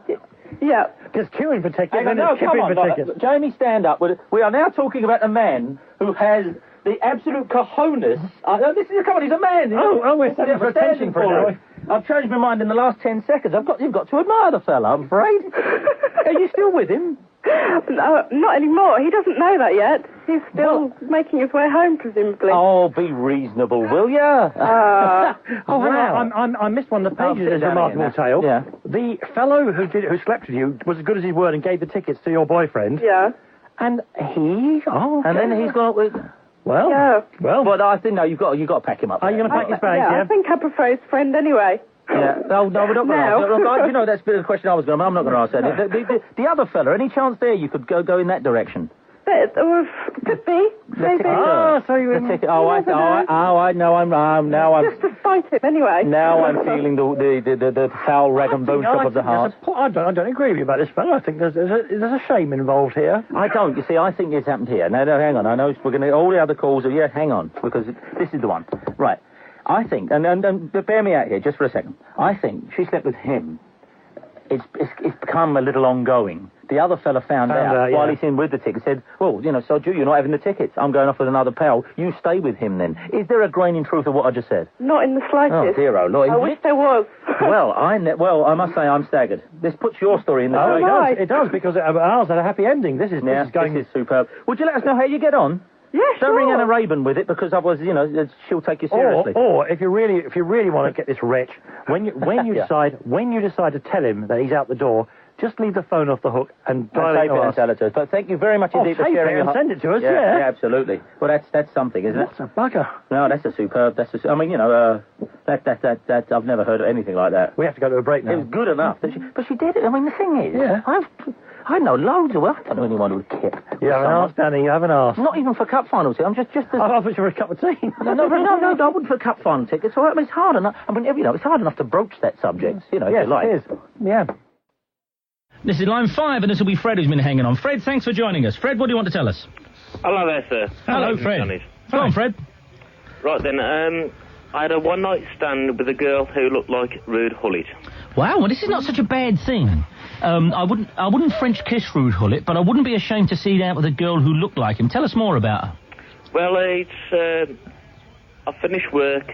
S10: Yeah.
S3: Just queuing for tickets,
S2: Hang on,
S3: then kipping for tickets.
S2: Jamie, stand up. We are now talking about a man who has the absolute cojones. Come on, he's a man.
S3: We're standing for attention for it.
S2: I've changed my mind in the last 10 seconds. You've got to admire the fella, I'm afraid. Are you still with him?
S10: No, not anymore. He doesn't know that yet. He's still making his way home, presumably.
S2: Oh, be reasonable, will ya?
S3: Wow. I missed one of the pages of this remarkable tale.
S2: Yeah.
S3: The fellow who slept with you was as good as his word and gave the tickets to your boyfriend.
S10: Yeah.
S3: And he... Oh, okay.
S2: And then he's gone with...
S3: Well,
S10: yeah.
S2: Well, but I think, no, you've got to pack him up.
S3: Are you going to pack his bags,
S10: I think I prefer his friend anyway.
S2: Yeah. No, we're not going to ask. You know, that's the question I was going to... I'm not going to ask that. The other fella, any chance there you could go in that direction?
S10: Could be. Maybe.
S3: So you...
S2: The ticket... I know. I'm
S10: just to fight him, anyway.
S2: Now I'm feeling the foul rag and bone shop of the heart.
S3: I don't agree with you about this fellow. I think there's a shame involved here.
S2: I don't. You see, I think it's happened here. No, hang on. I know we're going to... All the other calls are... Yeah, hang on, because this is the one. Right. I think, and bear me out here just for a second. I think she slept with him. It's become a little ongoing. The other fella found out while he's in with the ticket, said, well, you know, so you're not having the tickets. I'm going off with another pal. You stay with him then. Is there a grain in truth of what I just said?
S10: Not in the slightest.
S2: Oh, zero. Look,
S10: I wish there was.
S2: Well, I must say I'm staggered. This puts your story in the
S3: It does, because ours had a happy ending. This is
S2: superb. Would you let us know how you get on?
S10: Yeah,
S2: Don't ring Anna Raven with it, because otherwise, you know, she'll take you seriously.
S3: Or if you really want to get this wretch, when you decide to tell him that he's out the door, just leave the phone off the hook and dial it and tell it to us.
S2: But thank you very much indeed for sharing
S3: it and send it to us.
S2: Yeah, absolutely. Well, that's something, isn't it?
S3: That's a bugger.
S2: No, that's a superb. I mean, you know, that I've never heard of anything like that.
S3: We have to go to a break now.
S2: It was good enough, but she did it. I mean, the thing is, I know loads of... I don't know anyone who would kip.
S3: You haven't asked, Danny. You haven't asked.
S2: Not even for cup finals. I'm just...
S3: I thought you were a cup of tea.
S2: No, I wouldn't for cup final tickets. I mean, it's hard enough. I mean, you know, it's hard enough to broach that subject. You know, if you like.
S3: It is. Yeah.
S11: This is line 5, and this will be Fred who's been hanging on. Fred, thanks for joining us. Fred, what do you want to tell us?
S12: Hello there, sir.
S11: Hello, Fred. Go on, Fred.
S12: Right then, I had a one-night stand with a girl who looked like Ruud Gullit.
S11: Wow, well, this is not such a bad thing. I wouldn't French kiss Ruud Gullit, but I wouldn't be ashamed to see that with a girl who looked like him. Tell us more about her.
S12: Well, I finished work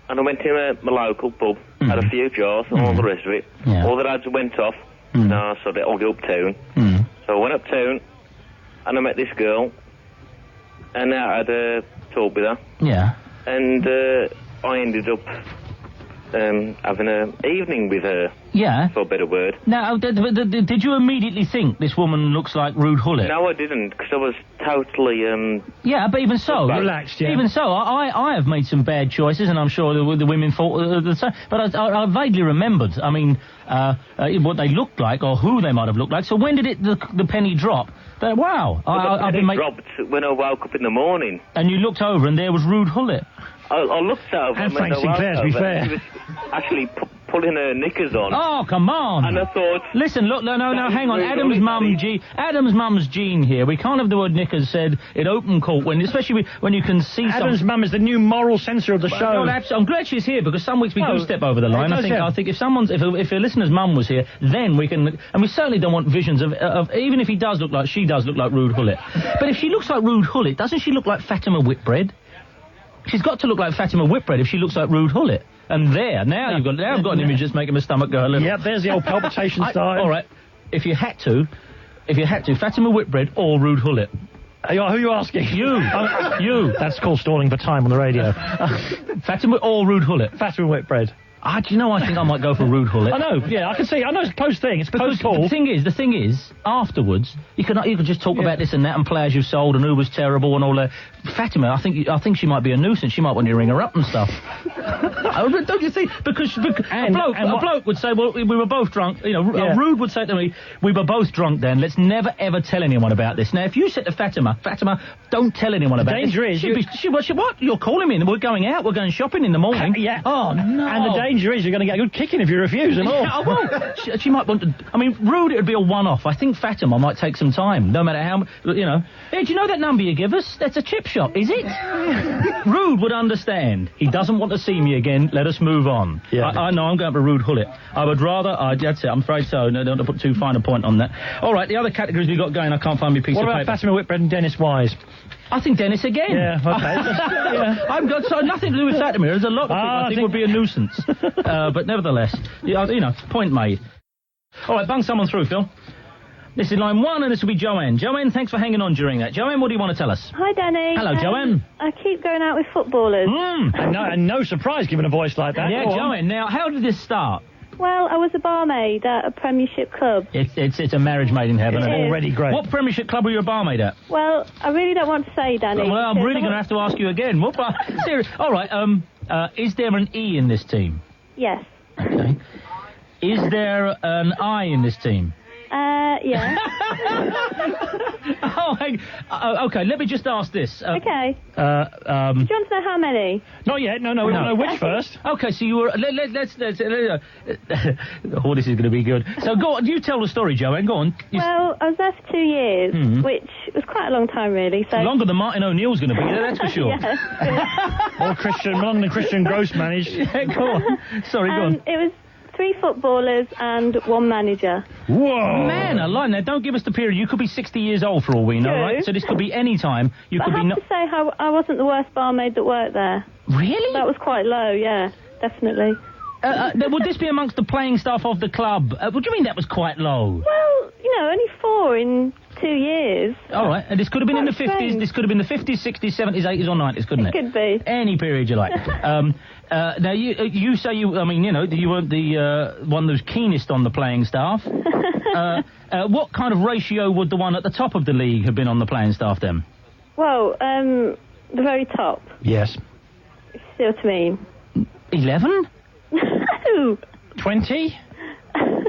S12: and I went to my local pub, had a few jars and all the rest of it.
S11: Yeah.
S12: All the lads went off. No, so I'll go uptown. So I went uptown and I met this girl and I had a talk with her.
S11: Yeah.
S12: And I ended up having an evening with her.
S11: Yeah.
S12: For a better word.
S11: Now, did you immediately think this woman looks like Ruud Gullit?
S12: No, I didn't, because I was totally,
S11: Yeah, but even so...
S3: Relaxed, yeah.
S11: Even so, I have made some bad choices, and I'm sure the women thought the same. But I vaguely remembered, I mean, what they looked like, or who they might have looked like. So when did the penny drop? That, wow.
S12: The penny dropped when I woke up in the morning.
S11: And you looked over, and there was Ruud Gullit.
S12: I looked over...
S3: And Frank Sinclair, to be fair.
S12: He was actually pulling her knickers on.
S11: Oh, come on.
S12: And I thought...
S11: Listen, look, no, hang on. Adam's mum's Jean here. We can't have the word knickers said in open court, especially when you can see
S3: Adam's mum is the new moral censor of the show.
S11: Well, I'm glad she's here, because some weeks we do step over the line. I think if a listener's mum was here, then we can... And we certainly don't want visions of even if he does look like... She does look like Ruud Gullit. But if she looks like Ruud Gullit, doesn't she look like Fatima Whitbread? She's got to look like Fatima Whitbread if she looks like Ruud Gullit. And now I've got an image that's making my stomach go a little.
S3: Yeah, there's the old palpitation style.
S11: All right, if you had to, Fatima Whitbread or Ruud Gullit.
S3: Who are you asking?
S11: You. You.
S3: That's called stalling for time on the radio.
S11: Fatima or Ruud Gullit?
S3: Fatima Whitbread.
S11: Do you know, I think I might go for Ruud Gullit.
S3: I know, yeah, I can see. I know it's a close thing. It's a close call.
S11: The thing is, afterwards, you can just talk about this and that and play as you've sold and who was terrible and all that. Fatima, I think she might be a nuisance. She might want you to ring her up and stuff. Don't you think? Because a bloke would say, well, we were both drunk. You know, Ruud would say to me, we were both drunk then. Let's never ever tell anyone about this. Now, if you said to Fatima, don't tell anyone about this. The danger is what? You're calling me and we're going out. We're going shopping in the morning.
S3: Yeah.
S11: Oh no.
S3: And the danger is you're going to get a good kicking if you refuse and all.
S11: Yeah, I will. She might want to... I mean, Ruud, it would be a one-off. I think Fatima might take some time, no matter how... You know. Hey, do you know that number you give us? That's a chip shop, is it? Ruud would understand. He doesn't want to see me again. Let us move on. Yeah. I know, I'm going for Ruud Gullit. I would rather... that's it, I'm afraid so. No, don't put too fine a point on that. All right, the other categories we've got going, I can't find my piece of paper.
S3: What about Fatima Whitbread and Dennis Wise?
S11: I think Dennis again.
S3: Yeah, okay.
S11: I've got nothing to do with Fatima. There's a lot of people I think would be a nuisance. But nevertheless, you know, point made. All right, bung someone through, Phil. This is line 1, and this will be Joanne. Joanne, thanks for hanging on during that. Joanne, what do you want to tell us?
S13: Hi, Danny.
S11: Hello, Joanne.
S13: I keep going out with footballers.
S3: And no surprise given a voice like that.
S11: Yeah, Joanne. Now, how did this start?
S13: Well, I was a barmaid at a Premiership club.
S11: It's a marriage made in heaven.
S13: It's
S3: already great.
S11: What Premiership club were you a barmaid at?
S13: Well, I really don't want to say, Danny.
S11: Well, I'm really going to have to ask you again. What bar? Serious? All right. Is there an E in this team?
S13: Yes.
S11: Okay. Is there an I in this team?
S13: Yeah.
S11: Okay, let me just ask this.
S13: Okay. Do you want to know how many?
S3: Not yet. No, we want to know which first.
S11: Okay, so you were... Let's oh, this is going to be good. So go on, you tell the story, Joanne, go on.
S13: Well, I was there for 2 years, which was quite a long time, really. So
S11: longer than Martin O'Neill's going to be there, that's for sure.
S3: Or Christian Gross managed.
S11: Yeah, go on. Sorry, go on.
S13: It was 3 footballers and 1 manager.
S3: Whoa!
S11: Man alive, now don't give us the period. You could be 60 years old for all we know, right? So this could be any time.
S13: I have to say how I wasn't the worst barmaid that worked there.
S11: Really?
S13: That was quite low, yeah, definitely.
S11: Would this be amongst the playing staff of the club? What do you mean that was quite low?
S13: Well, you know, only 4 in 2 years.
S11: All right, and this could have been in the 50s. This could have been the 50s, 60s, 70s, 80s, or 90s, couldn't it?
S13: It could be.
S11: Any period you like. Now, you say you weren't the one that was keenest on the playing staff. What kind of ratio would the one at the top of the league have been on the playing staff then?
S13: Well, the very top.
S3: Yes.
S13: See what I mean?
S11: 11?
S13: No.
S3: 20?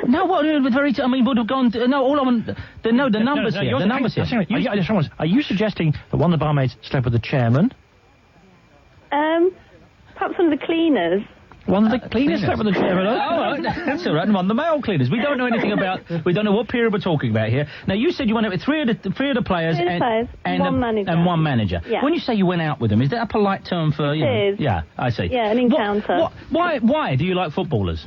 S11: No, what? Would have gone... all I want... The numbers here. The numbers here.
S3: Are you suggesting that one of the barmaids slept with the chairman?
S13: Perhaps one of the cleaners.
S3: One of the cleaners slept with the chairman.
S11: Oh, that's all right. And one of the male cleaners. We don't know anything about... We don't know what period we're talking about here. Now, you said you went out with three of the players and
S13: one manager.
S11: And one manager.
S13: Yeah.
S11: When you say you went out with them, is that a polite term for...
S13: It is.
S11: Yeah, I see.
S13: Yeah, an encounter.
S11: Why do you like footballers?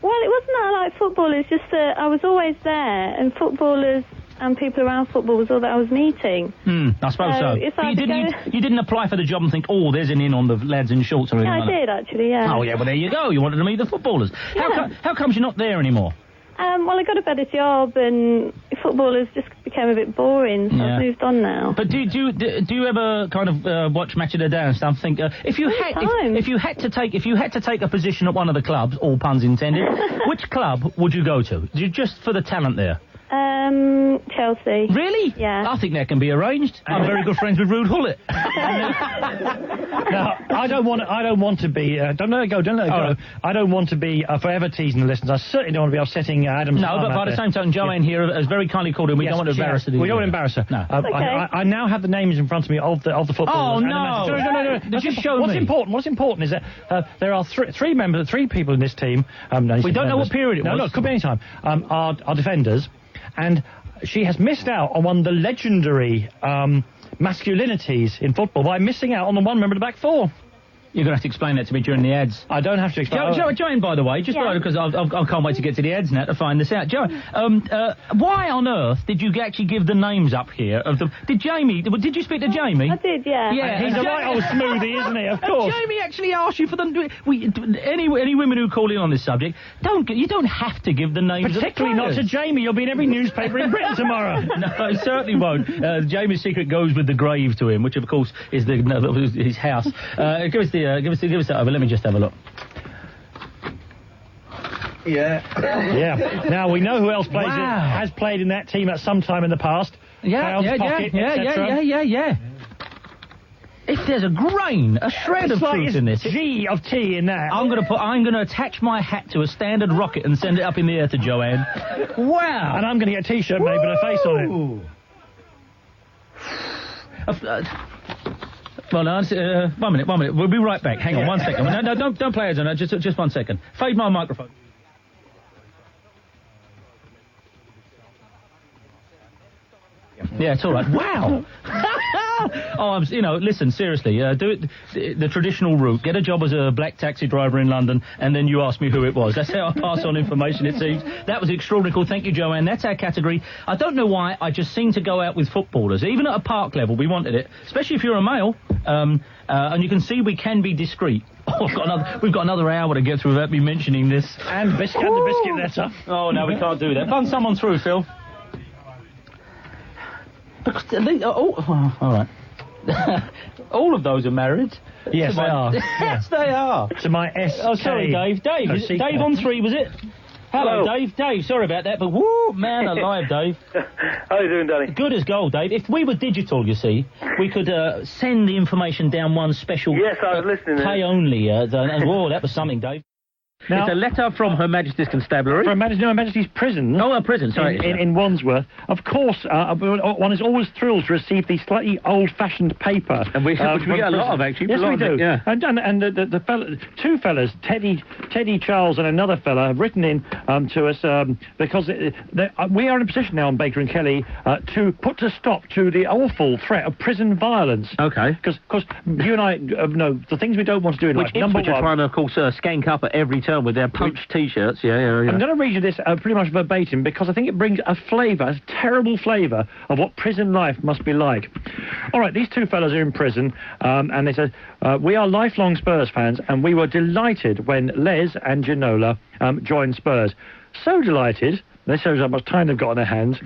S13: Well, it wasn't that I like football, it's just that I was always there, and footballers and people around football was all that I was meeting.
S11: I suppose so. You didn't apply for the job and think, oh, there's an in on the lads in shorts or anything like that?
S13: I did, actually, yeah.
S11: Oh, yeah, well, there you go. You wanted to meet the footballers.
S13: Yeah.
S11: How comes you're not there anymore?
S13: Well, I got a better job, and footballers just became a bit boring, so I've moved on now.
S11: But do you ever kind of watch Match of the Day and stuff? Think if you had to take a position at one of the clubs, all puns intended, which club would you go to? Just for the talent there?
S13: Chelsea.
S11: Really?
S13: Yeah.
S11: I think that can be arranged. I'm very good friends with Ruud Gullit.
S3: Now, I don't want to be. Don't let it go. Don't let it go. I don't want to be forever teasing the listeners. I certainly don't want to be upsetting Adam's.
S11: No, but by the same token, Joanne here has very kindly called in. We don't want to embarrass her.
S3: We don't want to embarrass her.
S11: No.
S3: I now have the names in front of me of the footballers.
S11: Oh no!
S3: No.
S11: Just show
S3: What's
S11: me.
S3: What's important is that there are three people in this team.
S11: We don't know what period it was.
S3: No, it could be any time. Are defenders, and she has missed out on one of the legendary masculinities in football by missing out on the one member of the back four.
S11: You're going to have to explain that to me during the ads.
S3: I don't have to explain.
S11: Joanne, by the way, just because I can't wait to get to the ads now to find this out. Joanne, why on earth did you actually give the names up here of the? Did you speak to Jamie?
S13: I did, yeah.
S11: Yeah,
S3: he's a right old smoothie, isn't he? Of course.
S11: Jamie actually asked you for them. Any women who call in on this subject, you don't have to give the names.
S3: Particularly not to Jamie. You'll be in every newspaper in Britain tomorrow.
S11: No, it certainly won't. Jamie's secret goes with the grave to him, which of course is his house. Give us that over. Let me just have a look.
S3: Yeah. Now we know who else has played in that team at some time in the past.
S11: Yeah. If there's a shred of truth in this,
S3: G of T in that.
S11: I'm going to attach my hat to a standard rocket and send it up in the air to Joanne. Wow!
S3: And I'm going to get a T-shirt made with a face on it.
S11: Well, no, 1 minute. We'll be right back. Hang on 1 second. No, don't play it on. Just 1 second. Fade my microphone. Yeah, it's all right. Wow. Listen, seriously, do it the traditional route. Get a job as a black taxi driver in London, and then you ask me who it was. That's how I pass on information, it seems. That was extraordinary. Cool. Thank you, Joanne. That's our category. I don't know why, I just seem to go out with footballers. Even at a park level, we wanted it, especially if you're a male. And you can see we can be discreet. We've got another hour to get through without me mentioning this.
S3: And the biscuit letter.
S11: Oh, no, we can't do that. Bung someone through, Phil. All right. All of those are married.
S3: Yes, they are.
S11: Yes, they are.
S3: To my S.
S11: Oh, sorry, Dave. Dave on 3, was it? Hello, Dave. Dave, sorry about that, but woo, man alive, Dave.
S9: How you doing, Danny?
S11: Good as gold, Dave. If we were digital, you see, we could send the information down one special...
S9: Yes, I was listening.
S11: Pay only, and whoa, that was something, Dave. Now, it's a letter from Her Majesty's Constabulary.
S3: From Her Majesty's Prison.
S11: Oh, prison, sorry.
S3: In Wandsworth. Of course, one is always thrilled to receive the slightly old-fashioned paper.
S11: And which we get a lot of, actually.
S3: Yes, we do.
S11: Yeah.
S3: And the two fellas, Teddy Charles and another fella, have written in to us because we are in a position now on Baker and Kelly to put a stop to the awful threat of prison violence.
S2: Okay.
S3: Because you and I know the things we don't want to do in life.
S2: Which are trying to, of course, skank up at every turn with their punch T-shirts. Yeah.
S3: I'm going to read you this pretty much verbatim because I think it brings a terrible flavour of what prison life must be like. All right, these two fellas are in prison, and they said, we are lifelong Spurs fans, and we were delighted when Les and Ginola joined Spurs. So delighted, this shows how much time they've got on their hands,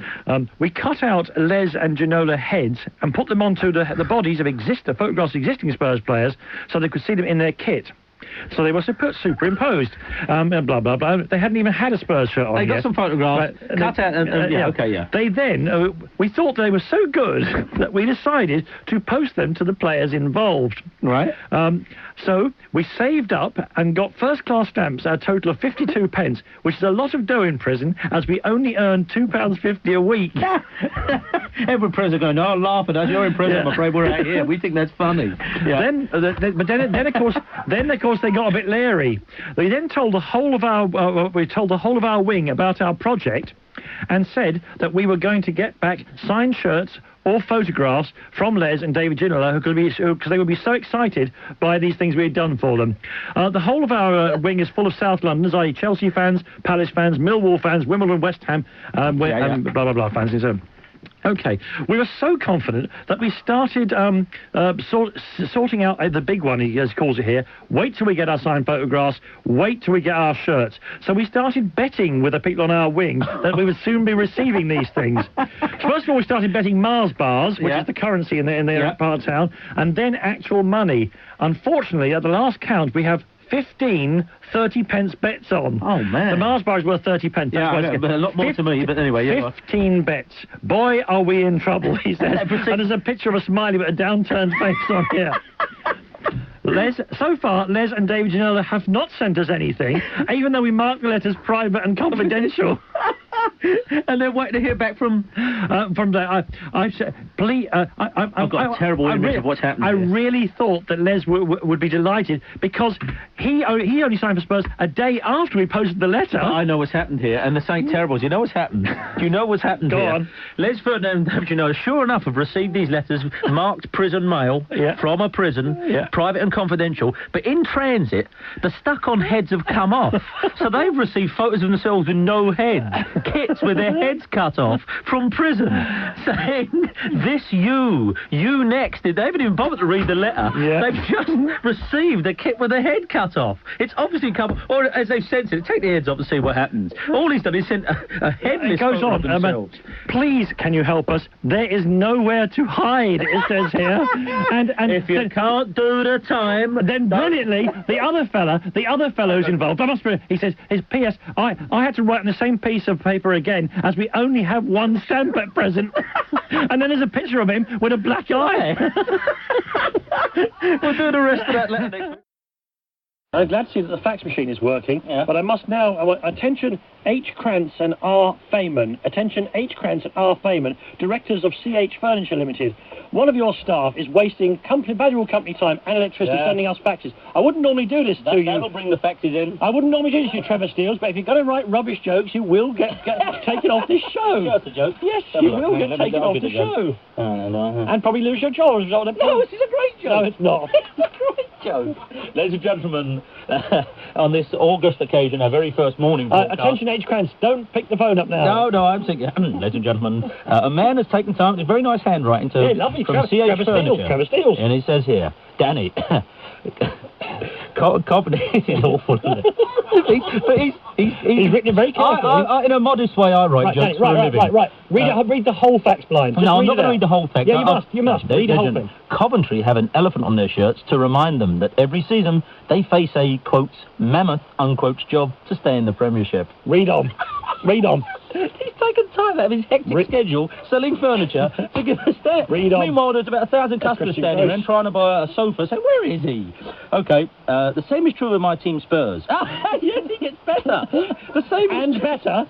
S3: we cut out Les and Ginola heads and put them onto the bodies of photographs of existing Spurs players so they could see them in their kit. So they were superimposed, and blah, blah, blah. They hadn't even had a Spurs shirt on
S2: yet.
S3: They
S2: got some photographs, cut out, and
S3: They then, we thought they were so good that we decided to post them to the players involved.
S2: Right.
S3: So we saved up and got first-class stamps at a total of 52 pence, which is a lot of dough in prison, as we only earned £2.50 a week.
S2: Every prisoner going, no, laugh at us, you're in prison, I'm afraid we're out here. We think that's funny. Yeah.
S3: Then of course, they got a bit leery. They then told the whole of our wing about our project and said that we were going to get back signed shirts or photographs from Les and David Ginola, because they would be so excited by these things we had done for them. The whole of our wing is full of South Londoners, i.e. Chelsea fans, Palace fans, Millwall fans, Wimbledon, West Ham, and blah, blah, blah fans. Okay, we were so confident that we started sorting out the big one, as he calls it here. Wait till we get our signed photographs, wait till we get our shirts. So we started betting with the people on our wing that we would soon be receiving these things. First of all, we started betting Mars bars, which is the currency in the part of town, and then actual money. Unfortunately, at the last count, we have 15 30-pence bets on.
S2: Oh, man.
S3: The Mars bar is worth 30 pence.
S2: Yeah, I know, but a lot more to me, but anyway, yeah.
S3: 15 bets. Boy, are we in trouble, he says. And there's a picture of a smiley with a downturned face on here. So far, Les and David Janela have not sent us anything, even though we marked the letters private and confidential.
S2: And they're waiting to hear back from
S3: the. I said, please.
S2: I've got a terrible image of what's happened.
S3: I really thought that Les would be delighted because he only signed for Spurs a day after we posted the letter.
S2: I know what's happened here, and the saying terrible. Do you know what's happened? Do you know what's happened
S3: Go
S2: here?
S3: on.
S2: Les Ferdinand and David Janela, sure enough, have received these letters marked prison mail from a prison, private and confidential. But in transit, the stuck-on heads have come off, so they've received photos of themselves with no head. Kits with their heads cut off from prison, saying, "This you next." They haven't even bothered to read the letter. They've just received a kit with a head cut off. It's obviously come, or as they've said to it, take the heads off and see what happens. All he's done is sent a headless photo of themselves.
S3: Please, can you help us? There is nowhere to hide, it says here. And
S2: if you can't do the time,
S3: then brilliantly, the other fellow who's involved, I must be, he says, his P.S. I had to write on the same piece of paper again, as we only have one stamp at present. And then there's a picture of him with a black eye.
S2: We'll do the rest of that letter next week.
S3: I'm glad to see that the fax machine is working, but I must now... attention H. Krantz and R. Feynman. Attention H. Krantz and R. Feynman, directors of CH Furniture Limited. One of your staff is wasting valuable company time and electricity sending us faxes. I wouldn't normally do this to you.
S2: That'll bring the faxes in.
S3: I wouldn't normally do this to you, Trevor Steeles, but if you're going to write rubbish jokes, you will get taken off this show.
S2: That's a joke.
S3: Yes, you will get taken off the show. And probably lose your job as a result of
S2: No, this is a great joke.
S3: No, it's not.
S2: It's a great joke. Ladies and gentlemen, on this August occasion, our very first morning broadcast...
S3: attention H. Krantz, don't pick the phone up now.
S2: No, I'm thinking... ladies and gentlemen, a man has taken time... It's very nice handwriting to...
S3: lovely.
S2: From CH Furniture.
S3: Trevor Steeles.
S2: And he says here, Danny... Company is awful, isn't it?
S3: He's written it very carefully.
S2: In a modest way, I write jokes for a living.
S3: Right. Read the whole fax blind.
S2: No, I'm not going to read the whole fax.
S3: Yeah, you must. Read the whole thing.
S2: Coventry have an elephant on their shirts to remind them that every season they face a, quote, mammoth, unquote, job to stay in the Premiership.
S3: Read on.
S2: He's taken time out of his hectic schedule selling furniture to give us that.
S3: Read on.
S2: Meanwhile, there's about 1,000 customers standing around trying to buy a sofa. Say, where is he? Okay, the same is true of my team Spurs. Yes, he gets better. The same
S3: and better.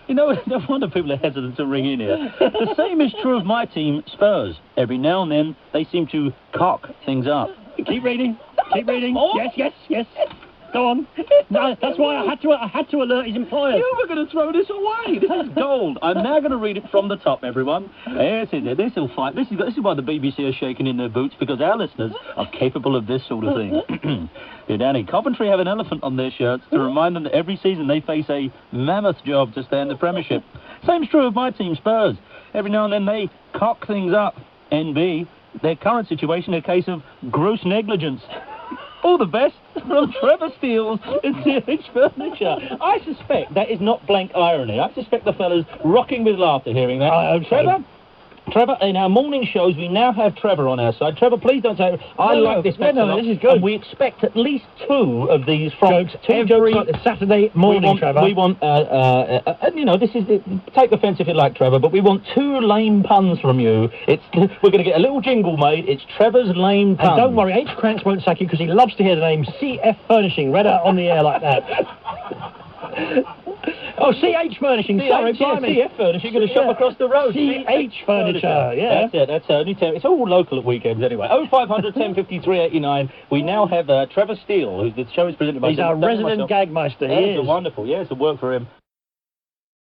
S2: You know, no wonder people are hesitant to ring in here. The same is true of my team Spurs. Every now and then, they seem to cock things up.
S3: Keep reading. Yes. Go on. No, that's why I had to alert his employer.
S2: You were going to throw this away. This is gold. I'm now going to read it from the top, everyone. Yes, this will fight. This is why the BBC are shaking in their boots, because our listeners are capable of this sort of thing. Dear Danny, Coventry have an elephant on their shirts to remind them that every season they face a mammoth job to stay in the Premiership. Same's true of my team, Spurs. Every now and then they cock things up. NB, their current situation a case of gross negligence. All the best from Trevor Steeles and CH Furniture. I suspect that is not blank irony. I suspect the fella's rocking with laughter hearing that. Trevor, in our morning shows, we now have Trevor on our side. Trevor, please don't say... I like this fact a lot.
S3: This is good.
S2: And we expect at least 2 of these from...
S3: Every Saturday morning, Trevor.
S2: We want, this is... Take offence if you like, Trevor, but we want 2 lame puns from you. We're going to get a little jingle made. It's Trevor's lame puns.
S3: And don't worry, H. Krantz won't sack you because he loves to hear the name CF Furnishing read out on the air like that. Oh, CH Furnishing, sorry,
S2: CF Furnishing, you're going to shop across the road.
S3: CH Furniture, yeah.
S2: That's only 10. It's all local at weekends anyway. 0500 1053 89. We now have Trevor Steele, who's the show is presented by...
S3: He's our resident gagmeister, he is.
S2: Wonderful, yes, it'll work for him.